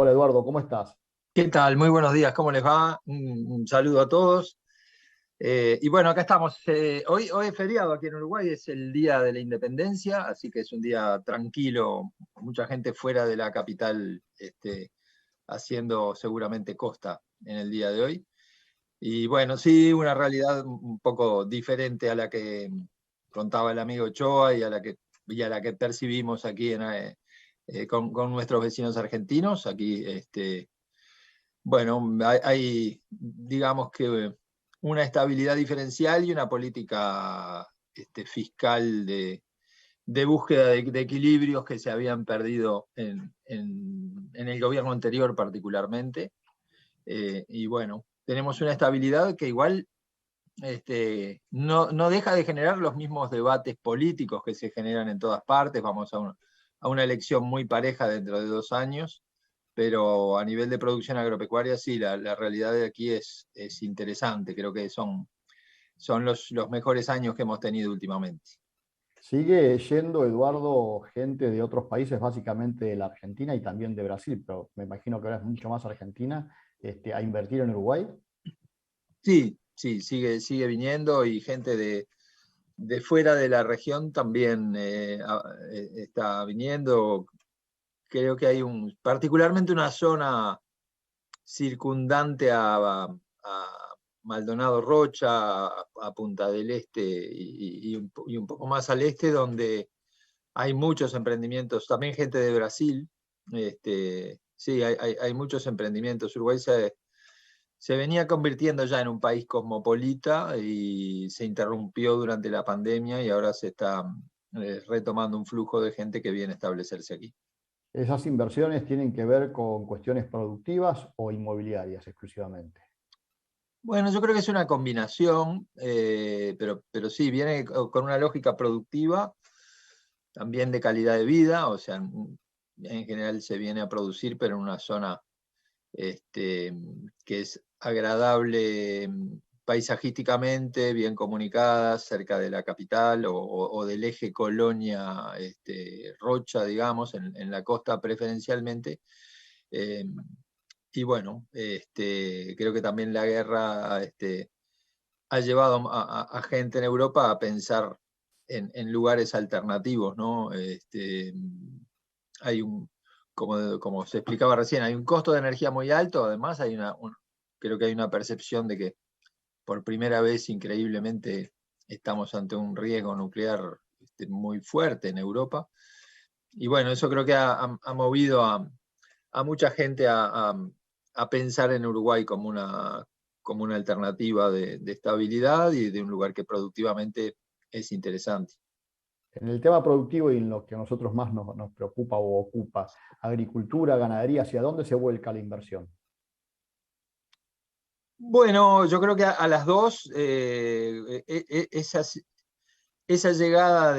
Hola Eduardo, ¿cómo estás? ¿Qué tal? Muy buenos días, ¿cómo les va? Un saludo a todos. Y bueno, acá estamos. Hoy es feriado aquí en Uruguay, es el Día de la Independencia, así que es un día tranquilo, mucha gente fuera de la capital haciendo seguramente costa en el día de hoy. Y bueno, sí, una realidad un poco diferente a la que contaba el amigo Ochoa y a la que percibimos aquí con nuestros vecinos argentinos. Aquí bueno, hay, digamos que una estabilidad diferencial y una política fiscal de búsqueda de equilibrios que se habían perdido en el gobierno anterior particularmente. Y bueno, tenemos una estabilidad que igual no deja de generar los mismos debates políticos que se generan en todas partes. Vamos a una elección muy pareja dentro de 2 años, pero a nivel de producción agropecuaria sí, la realidad de aquí es interesante. Creo que son los mejores años que hemos tenido últimamente. Sigue yendo, Eduardo, gente de otros países, básicamente de la Argentina y también de Brasil, pero me imagino que ahora es mucho más Argentina, a invertir en Uruguay. Sí, sí, sigue viniendo y gente de fuera de la región también está viniendo. Creo que hay particularmente una zona circundante a Maldonado Rocha, a Punta del Este y un poco más al este, donde hay muchos emprendimientos, también gente de Brasil. Sí, hay muchos emprendimientos. Uruguay se venía convirtiendo ya en un país cosmopolita y se interrumpió durante la pandemia y ahora se está retomando un flujo de gente que viene a establecerse aquí. ¿Esas inversiones tienen que ver con cuestiones productivas o inmobiliarias exclusivamente? Bueno, yo creo que es una combinación, pero sí, viene con una lógica productiva, también de calidad de vida. O sea, en general se viene a producir, pero en una zona que es agradable paisajísticamente, bien comunicada, cerca de la capital o del eje Colonia Rocha, digamos, en la costa preferencialmente. Eh, y bueno, creo que también la guerra ha llevado a gente en Europa a pensar en lugares alternativos, ¿no? Hay como se explicaba recién, hay un costo de energía muy alto. Además creo que hay una percepción de que por primera vez, increíblemente, estamos ante un riesgo nuclear muy fuerte en Europa. Y bueno, eso creo que ha movido a mucha gente a pensar en Uruguay como una alternativa de estabilidad y de un lugar que productivamente es interesante. En el tema productivo y en lo que a nosotros más nos preocupa o ocupa, agricultura, ganadería, ¿hacia dónde se vuelca la inversión? Bueno, yo creo que a las dos, esa llegada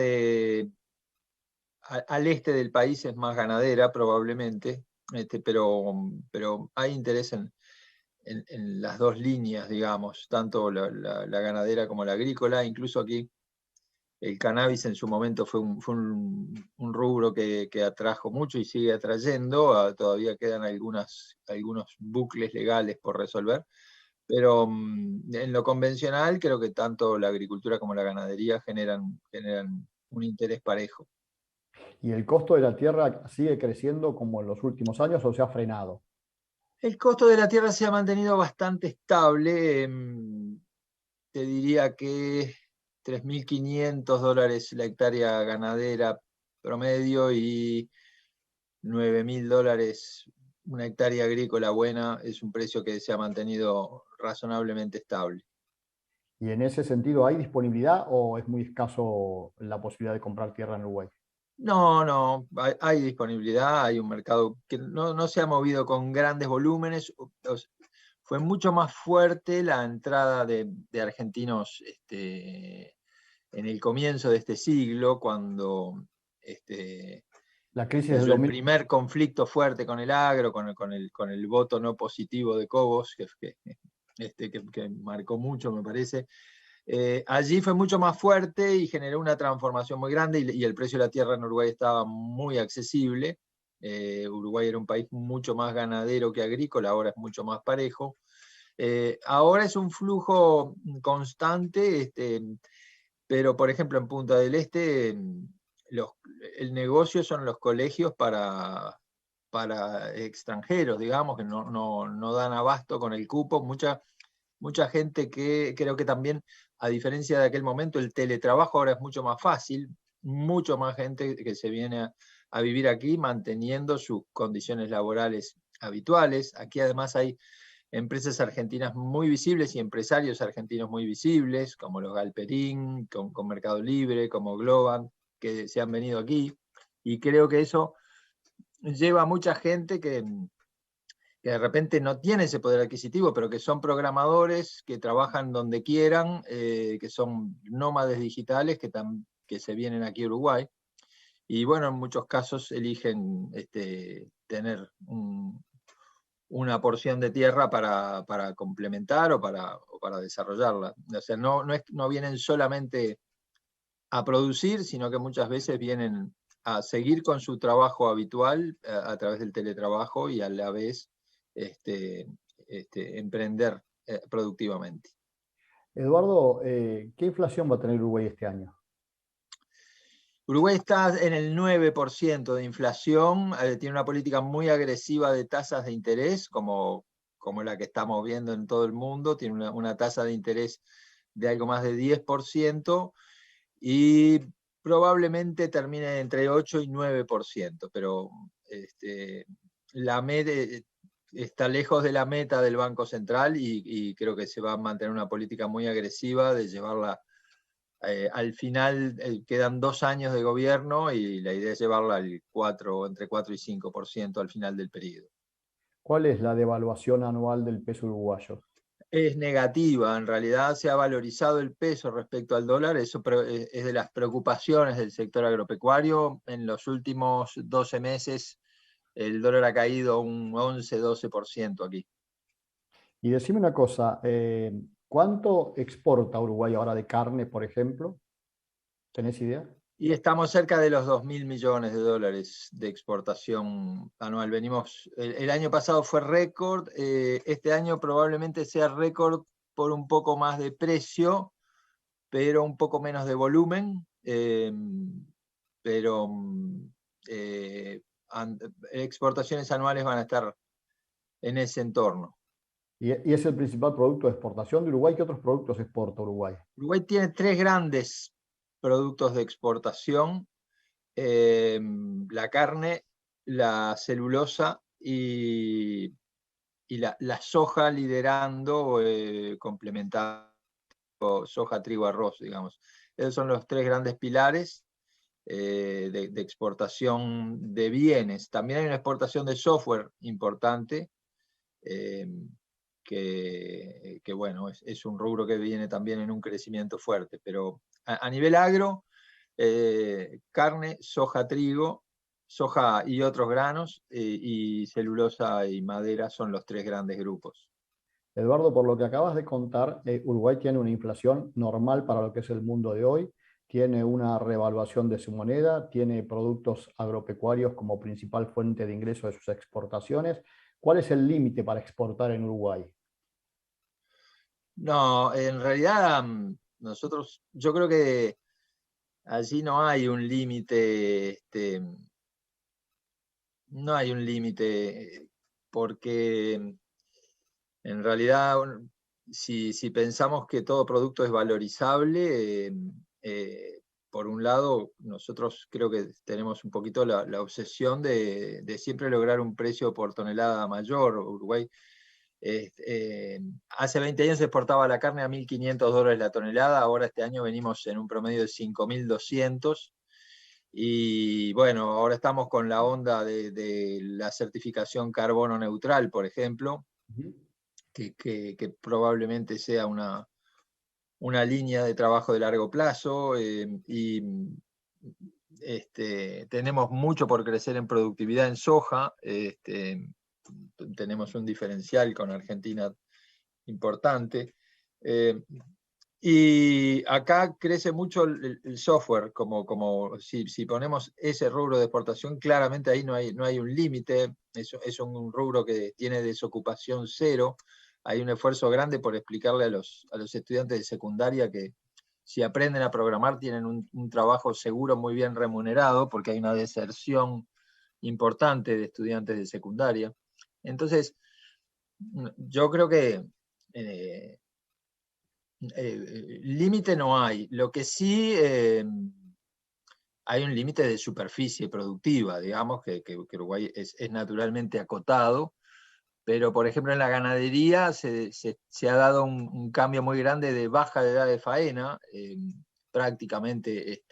al este del país es más ganadera probablemente, pero hay interés en las dos líneas, digamos, tanto la ganadera como la agrícola. Incluso aquí el cannabis en su momento fue un rubro que atrajo mucho y sigue atrayendo. Todavía quedan algunos bucles legales por resolver, pero en lo convencional creo que tanto la agricultura como la ganadería generan un interés parejo. ¿Y el costo de la tierra sigue creciendo como en los últimos años o se ha frenado? El costo de la tierra se ha mantenido bastante estable. Te diría que $3.500 la hectárea ganadera promedio y $9.000 una hectárea agrícola buena. Es un precio que se ha mantenido razonablemente estable. ¿Y en ese sentido hay disponibilidad o es muy escaso la posibilidad de comprar tierra en Uruguay? No, no, hay disponibilidad, hay un mercado que no se ha movido con grandes volúmenes. Fue mucho más fuerte la entrada de argentinos en el comienzo de este siglo, cuando La crisis del cayó el 2000. primer conflicto fuerte con el agro, con el voto no positivo de Cobos, que marcó mucho, me parece. Allí fue mucho más fuerte y generó una transformación muy grande, y el precio de la tierra en Uruguay estaba muy accesible. Uruguay era un país mucho más ganadero que agrícola, ahora es mucho más parejo. Ahora es un flujo constante, pero por ejemplo en Punta del Este el negocio son los colegios para extranjeros, digamos, que no dan abasto con el cupo. Mucha gente que creo que también, a diferencia de aquel momento, el teletrabajo ahora es mucho más fácil, mucho más gente que se viene a vivir aquí manteniendo sus condiciones laborales habituales. Aquí además hay empresas argentinas muy visibles y empresarios argentinos muy visibles, como los Galperín, con Mercado Libre, como Globan, que se han venido aquí. Y creo que eso lleva a mucha gente que de repente no tiene ese poder adquisitivo, pero que son programadores, que trabajan donde quieran, que son nómades digitales que se vienen aquí a Uruguay. Y bueno, en muchos casos eligen tener una porción de tierra para complementar o para desarrollarla. O sea, no vienen solamente a producir, sino que muchas veces vienen a seguir con su trabajo habitual a través del teletrabajo y a la vez emprender productivamente. Eduardo, ¿qué inflación va a tener Uruguay este año? Uruguay está en el 9% de inflación, tiene una política muy agresiva de tasas de interés, como la que estamos viendo en todo el mundo, tiene una tasa de interés de algo más de 10%, y probablemente termine entre 8 y 9%, pero la meta está lejos de la meta del Banco Central y creo que se va a mantener una política muy agresiva de llevarla al final. Quedan 2 años de gobierno y la idea es llevarla al 4, entre 4 y 5% al final del periodo. ¿Cuál es la devaluación anual del peso uruguayo? Es negativa, en realidad se ha valorizado el peso respecto al dólar, eso es de las preocupaciones del sector agropecuario. En los últimos 12 meses el dólar ha caído un 11-12% aquí. Y decime una cosa, ¿cuánto exporta Uruguay ahora de carne, por ejemplo? ¿Tenés idea? Y estamos cerca de los 2.000 millones de dólares de exportación anual. El año pasado fue récord, este año probablemente sea récord por un poco más de precio, pero un poco menos de volumen, pero eh, exportaciones anuales van a estar en ese entorno. Y es el principal producto de exportación de Uruguay. ¿Qué otros productos exporta Uruguay? Uruguay tiene 3 grandes productos de exportación: la carne, la celulosa y la soja, liderando, complementando soja, trigo, arroz, digamos. Esos son los 3 grandes pilares de exportación de bienes. También hay una exportación de software importante, eh, que bueno, es un rubro que viene también en un crecimiento fuerte. Pero a nivel agro, carne, soja, trigo, soja y otros granos, y celulosa y madera son los 3 grandes grupos. Eduardo, por lo que acabas de contar, Uruguay tiene una inflación normal para lo que es el mundo de hoy, tiene una revaluación de su moneda, tiene productos agropecuarios como principal fuente de ingreso de sus exportaciones. ¿Cuál es el límite para exportar en Uruguay? No, en realidad yo creo que allí no hay un límite, no hay un límite, porque en realidad, si pensamos que todo producto es valorizable, por un lado, nosotros creo que tenemos un poquito la obsesión de siempre lograr un precio por tonelada mayor. Uruguay, hace 20 años se exportaba la carne a $1.500 la tonelada, ahora este año venimos en un promedio de 5.200. Y bueno, ahora estamos con la onda de la certificación carbono neutral, por ejemplo, Ujú. que probablemente sea una línea de trabajo de largo plazo, y tenemos mucho por crecer en productividad en soja. Tenemos un diferencial con Argentina importante. Y acá crece mucho el software, como si ponemos ese rubro de exportación, claramente ahí no hay un límite, es un rubro que tiene desocupación cero. Hay un esfuerzo grande por explicarle a los estudiantes de secundaria que si aprenden a programar tienen un trabajo seguro muy bien remunerado, porque hay una deserción importante de estudiantes de secundaria. Entonces, yo creo que límite no hay. Lo que sí hay un límite de superficie productiva, digamos, que Uruguay es naturalmente acotado, pero por ejemplo en la ganadería se ha dado un cambio muy grande de baja edad de faena. Prácticamente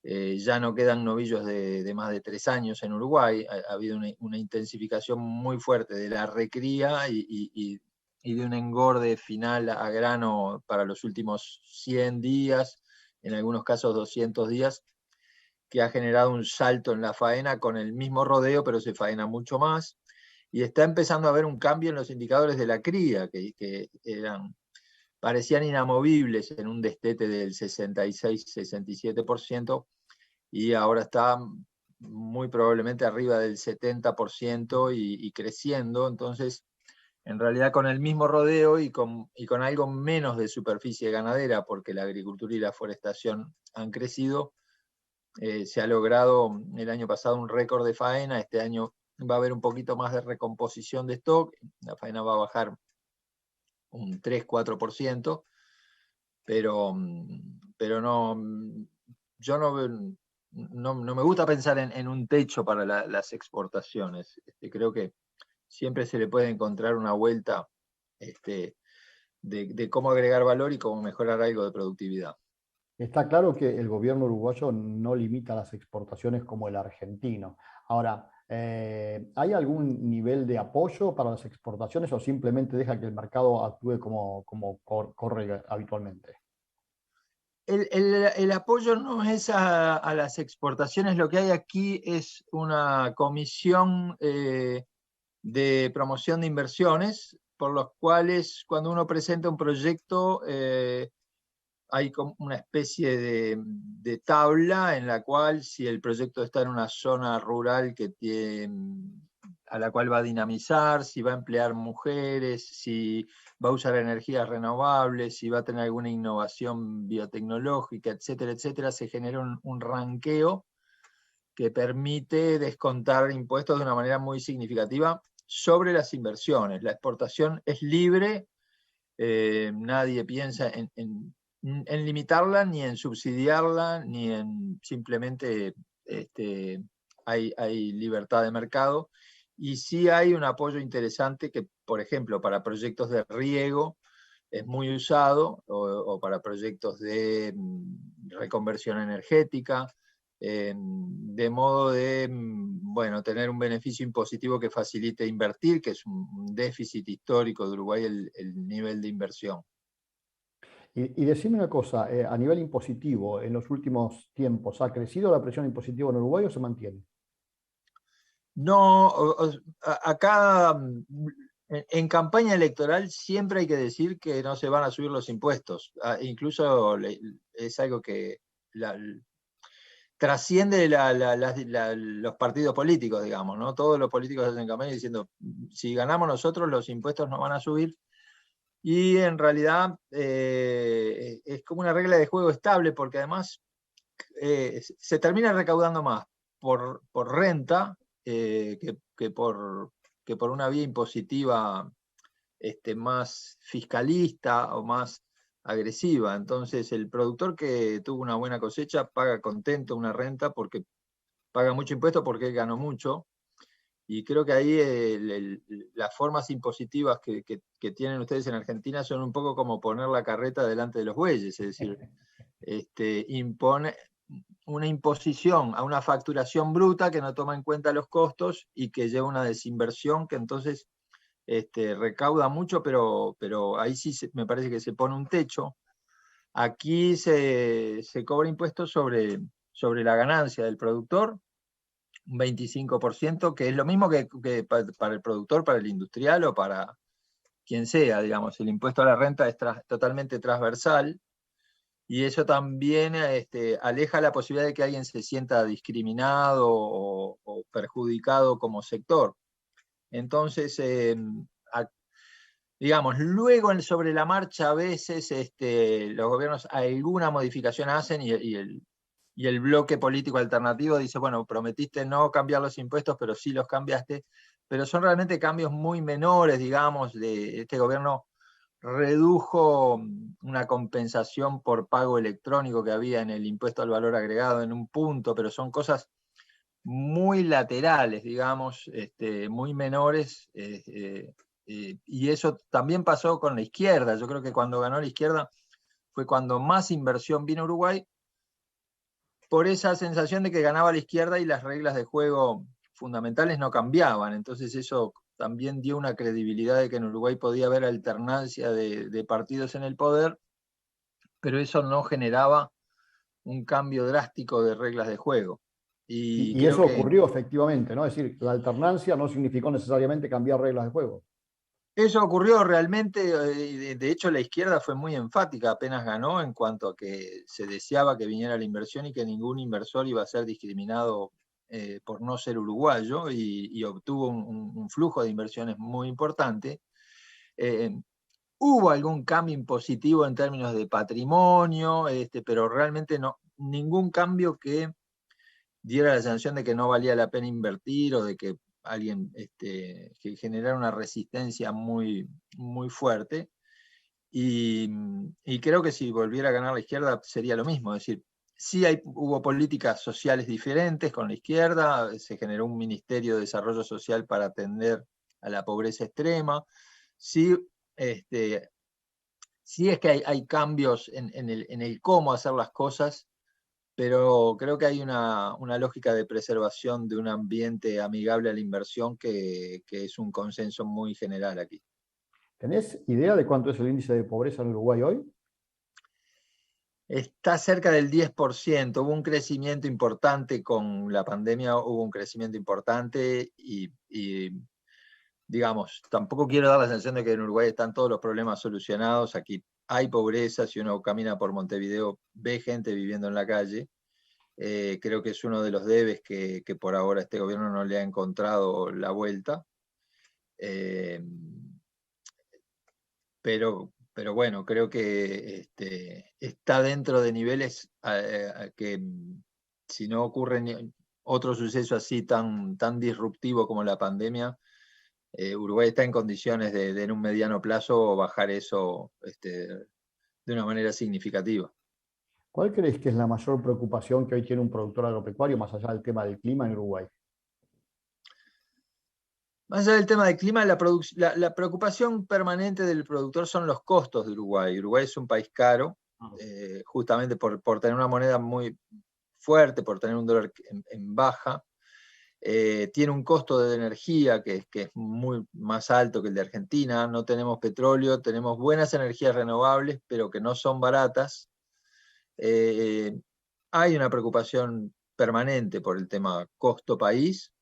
ya no quedan novillos de más de 3 años en Uruguay. Ha habido una intensificación muy fuerte de la recría y de un engorde final a grano para los últimos 100 días, en algunos casos 200 días, que ha generado un salto en la faena con el mismo rodeo, pero se faena mucho más. Y está empezando a haber un cambio en los indicadores de la cría, que parecían inamovibles en un destete del 66-67%, y ahora está muy probablemente arriba del 70% y creciendo. Entonces, en realidad con el mismo rodeo y con algo menos de superficie ganadera, porque la agricultura y la forestación han crecido, se ha logrado el año pasado un récord de faena. Este año va a haber un poquito más de recomposición de stock, la faena va a bajar un 3-4%, pero no, yo no me gusta pensar en un techo para las exportaciones. Creo que siempre se le puede encontrar una vuelta de cómo agregar valor y cómo mejorar algo de productividad. Está claro que el gobierno uruguayo no limita las exportaciones como el argentino. Ahora, ¿hay algún nivel de apoyo para las exportaciones o simplemente deja que el mercado actúe como corre habitualmente? El apoyo no es a las exportaciones. Lo que hay aquí es una comisión de promoción de inversiones, por los cuales cuando uno presenta un proyecto hay como una especie de tabla en la cual, si el proyecto está en una zona rural a la cual va a dinamizar, si va a emplear mujeres, si va a usar energías renovables, si va a tener alguna innovación biotecnológica, etcétera, etcétera, se genera un ranqueo que permite descontar impuestos de una manera muy significativa sobre las inversiones. La exportación es libre, nadie piensa en limitarla, ni en subsidiarla, ni en simplemente hay libertad de mercado. Y sí hay un apoyo interesante que, por ejemplo, para proyectos de riego es muy usado, o para proyectos de reconversión energética, de modo de bueno, tener un beneficio impositivo que facilite invertir, que es un déficit histórico de Uruguay el nivel de inversión. Y decime una cosa, a nivel impositivo, en los últimos tiempos, ¿ha crecido la presión impositiva en Uruguay o se mantiene? No, acá en campaña electoral siempre hay que decir que no se van a subir los impuestos. Incluso es algo que trasciende los partidos políticos, digamos, ¿no? Todos los políticos hacen campaña diciendo, si ganamos nosotros, los impuestos no van a subir. Y en realidad es como una regla de juego estable, porque además se termina recaudando más por renta que por una vía impositiva más fiscalista o más agresiva. Entonces el productor que tuvo una buena cosecha paga contento una renta porque paga mucho impuesto porque él ganó mucho. Y creo que ahí las formas impositivas que tienen ustedes en Argentina son un poco como poner la carreta delante de los bueyes, es decir, impone una imposición a una facturación bruta que no toma en cuenta los costos y que lleva una desinversión que entonces recauda mucho, pero ahí sí me parece que se pone un techo. Aquí se cobra impuestos sobre la ganancia del productor, un 25%, que es lo mismo que para el productor, para el industrial o para quien sea, digamos. El impuesto a la renta es totalmente transversal, y eso también aleja la posibilidad de que alguien se sienta discriminado o perjudicado como sector. Entonces, digamos, luego sobre la marcha a veces los gobiernos alguna modificación hacen y el bloque político alternativo dice, bueno, prometiste no cambiar los impuestos, pero sí los cambiaste, pero son realmente cambios muy menores, digamos. Este gobierno redujo una compensación por pago electrónico que había en el impuesto al valor agregado en un punto, pero son cosas muy laterales, digamos, muy menores, y eso también pasó con la izquierda. Yo creo que cuando ganó la izquierda fue cuando más inversión vino a Uruguay, por esa sensación de que ganaba la izquierda y las reglas de juego fundamentales no cambiaban. Entonces eso también dio una credibilidad de que en Uruguay podía haber alternancia de partidos en el poder, pero eso no generaba un cambio drástico de reglas de juego. Y Y creo eso que ocurrió efectivamente, ¿no? Es decir, la alternancia no significó necesariamente cambiar reglas de juego. eso ocurrió realmente. De hecho la izquierda fue muy enfática apenas ganó en cuanto a que se deseaba que viniera la inversión y que ningún inversor iba a ser discriminado por no ser uruguayo, y obtuvo un flujo de inversiones muy importante. Eh, Hubo algún cambio impositivo en términos de patrimonio, pero realmente no, ningún cambio que diera la sensación de que no valía la pena invertir o de que alguien que generara una resistencia muy, muy fuerte. Y creo que si volviera a ganar la izquierda sería lo mismo. Es decir, sí hubo políticas sociales diferentes con la izquierda, se generó un Ministerio de Desarrollo Social para atender a la pobreza extrema. Sí, sí es que hay cambios en el cómo hacer las cosas, pero creo que hay una lógica de preservación de un ambiente amigable a la inversión que es un consenso muy general aquí. ¿Tenés idea de cuánto es el índice de pobreza en Uruguay hoy? Está cerca del 10%. Hubo un crecimiento importante con la pandemia, hubo un crecimiento importante y, digamos, tampoco quiero dar la sensación de que en Uruguay están todos los problemas solucionados. Aquí hay pobreza. Si uno camina por Montevideo ve gente viviendo en la calle. Creo que es uno de los debes que por ahora este gobierno no le ha encontrado la vuelta. Eh, pero bueno, creo que está dentro de niveles que si no ocurre otro suceso así tan disruptivo como la pandemia, Uruguay está en condiciones de en un mediano plazo bajar eso de una manera significativa. ¿Cuál crees que es la mayor preocupación que hoy tiene un productor agropecuario más allá del tema del clima en Uruguay? Más allá del tema del clima, la preocupación permanente del productor son los costos de Uruguay. Uruguay es un país caro, justamente por tener una moneda muy fuerte, por tener un dólar en baja. Tiene un costo de energía que es muy más alto que el de Argentina. No tenemos petróleo, tenemos buenas energías renovables, pero que no son baratas. Hay una preocupación permanente por el tema costo-país.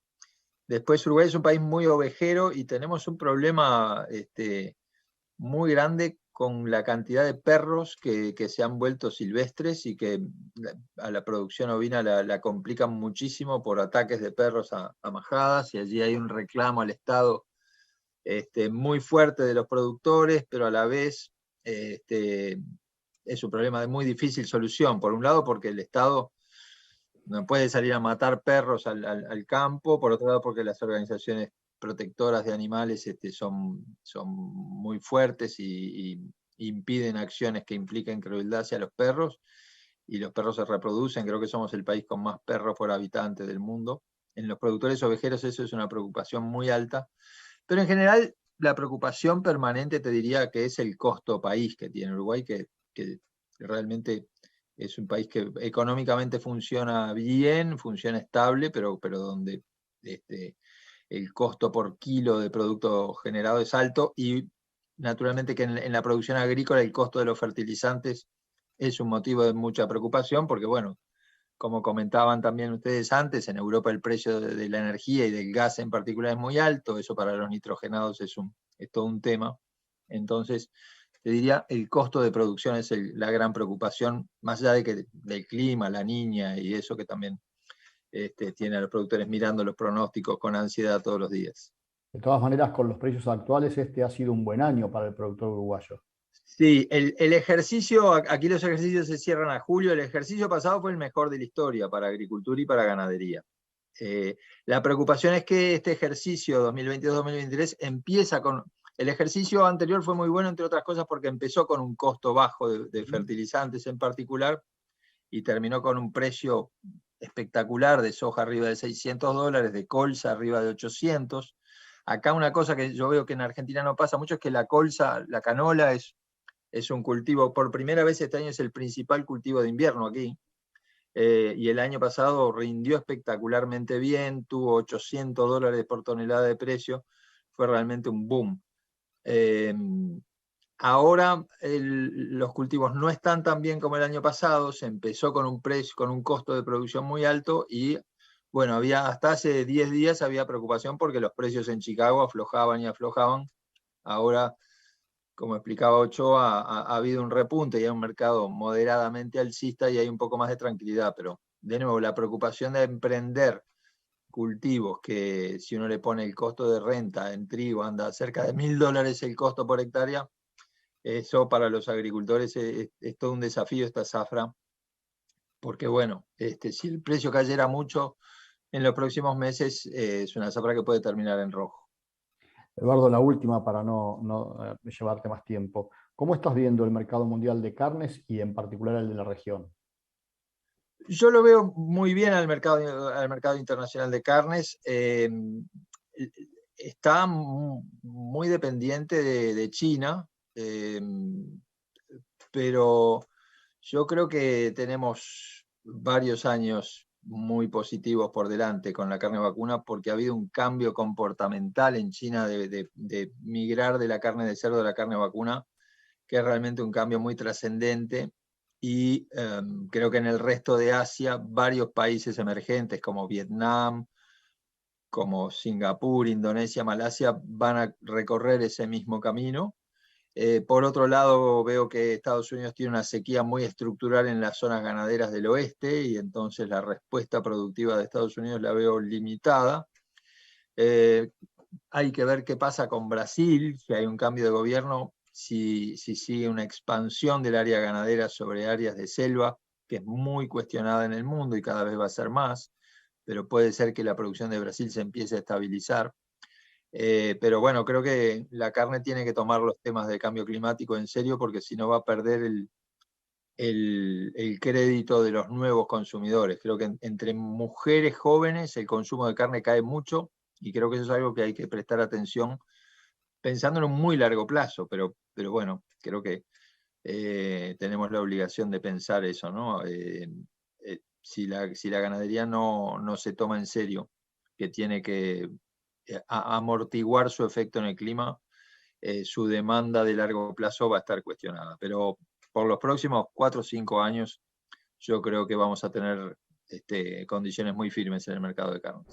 Después Uruguay es un país muy ovejero y tenemos un problema muy grande con la cantidad de perros que se han vuelto silvestres y que a la producción ovina la complican muchísimo por ataques de perros a majadas, y allí hay un reclamo al Estado muy fuerte de los productores, pero a la vez es un problema de muy difícil solución. Por un lado, porque el Estado no puede salir a matar perros al campo; por otro lado, porque las organizaciones protectoras de animales son muy fuertes y impiden acciones que impliquen crueldad hacia los perros, y los perros se reproducen. Creo que somos el país con más perros por habitante del mundo. En los productores ovejeros eso es una preocupación muy alta, pero en general la preocupación permanente te diría que es el costo país que tiene Uruguay, que realmente es un país que económicamente funciona bien, funciona estable, pero donde el costo por kilo de producto generado es alto, y naturalmente que en la producción agrícola el costo de los fertilizantes es un motivo de mucha preocupación, porque bueno, como comentaban también ustedes antes, en Europa el precio de la energía y del gas en particular es muy alto. Eso para los nitrogenados es todo un tema. Entonces, te diría, el costo de producción es la gran preocupación, más allá de que del clima, la niña y eso que también tiene a los productores mirando los pronósticos con ansiedad todos los días. De todas maneras, con los precios actuales, este ha sido un buen año para el productor uruguayo. Sí, el ejercicio, aquí los ejercicios se cierran a julio, el ejercicio pasado fue el mejor de la historia para agricultura y para ganadería. La preocupación es que este ejercicio 2022-2023 empieza con... El ejercicio anterior fue muy bueno, entre otras cosas, porque empezó con un costo bajo de fertilizantes en particular y terminó con un precio espectacular de soja arriba de $600, de colza arriba de 800. Acá una cosa que yo veo que en Argentina no pasa mucho es que la colza, la canola, es un cultivo, por primera vez este año es el principal cultivo de invierno aquí, y el año pasado rindió espectacularmente bien, tuvo $800 por tonelada de precio, fue realmente un boom. Ahora los cultivos no están tan bien como el año pasado, se empezó con un precio, con un costo de producción muy alto y bueno, hasta hace 10 días había preocupación porque los precios en Chicago aflojaban y aflojaban. Ahora, como explicaba Ochoa, ha habido un repunte y hay un mercado moderadamente alcista y hay un poco más de tranquilidad, pero de nuevo, la preocupación de emprender cultivos que si uno le pone el costo de renta en trigo anda cerca de $1.000 el costo por hectárea, eso para los agricultores es todo un desafío esta zafra, porque bueno, si el precio cayera mucho en los próximos meses, es una zafra que puede terminar en rojo. Eduardo, la última para no llevarte más tiempo. ¿Cómo estás viendo el mercado mundial de carnes y en particular el de la región? Yo lo veo muy bien al mercado internacional de carnes. Está muy dependiente de China, pero yo creo que tenemos varios años muy positivos por delante con la carne vacuna porque ha habido un cambio comportamental en China de migrar de la carne de cerdo a la carne vacuna, que es realmente un cambio muy trascendente. Y creo que en el resto de Asia, varios países emergentes como Vietnam, como Singapur, Indonesia, Malasia, van a recorrer ese mismo camino. Por otro lado, veo que Estados Unidos tiene una sequía muy estructural en las zonas ganaderas del oeste y entonces la respuesta productiva de Estados Unidos la veo limitada. Hay que ver qué pasa con Brasil, si hay un cambio de gobierno, si sigue una expansión del área ganadera sobre áreas de selva, que es muy cuestionada en el mundo y cada vez va a ser más, pero puede ser que la producción de Brasil se empiece a estabilizar. Pero bueno, creo que la carne tiene que tomar los temas de cambio climático en serio porque si no va a perder el crédito de los nuevos consumidores. Creo que entre mujeres jóvenes el consumo de carne cae mucho y creo que eso es algo que hay que prestar atención pensando en un muy largo plazo, pero bueno, creo que tenemos la obligación de pensar eso, ¿no? Si la ganadería no se toma en serio, que tiene que amortiguar su efecto en el clima, su demanda de largo plazo va a estar cuestionada. Pero por los próximos 4 o 5 años, yo creo que vamos a tener condiciones muy firmes en el mercado de carnes.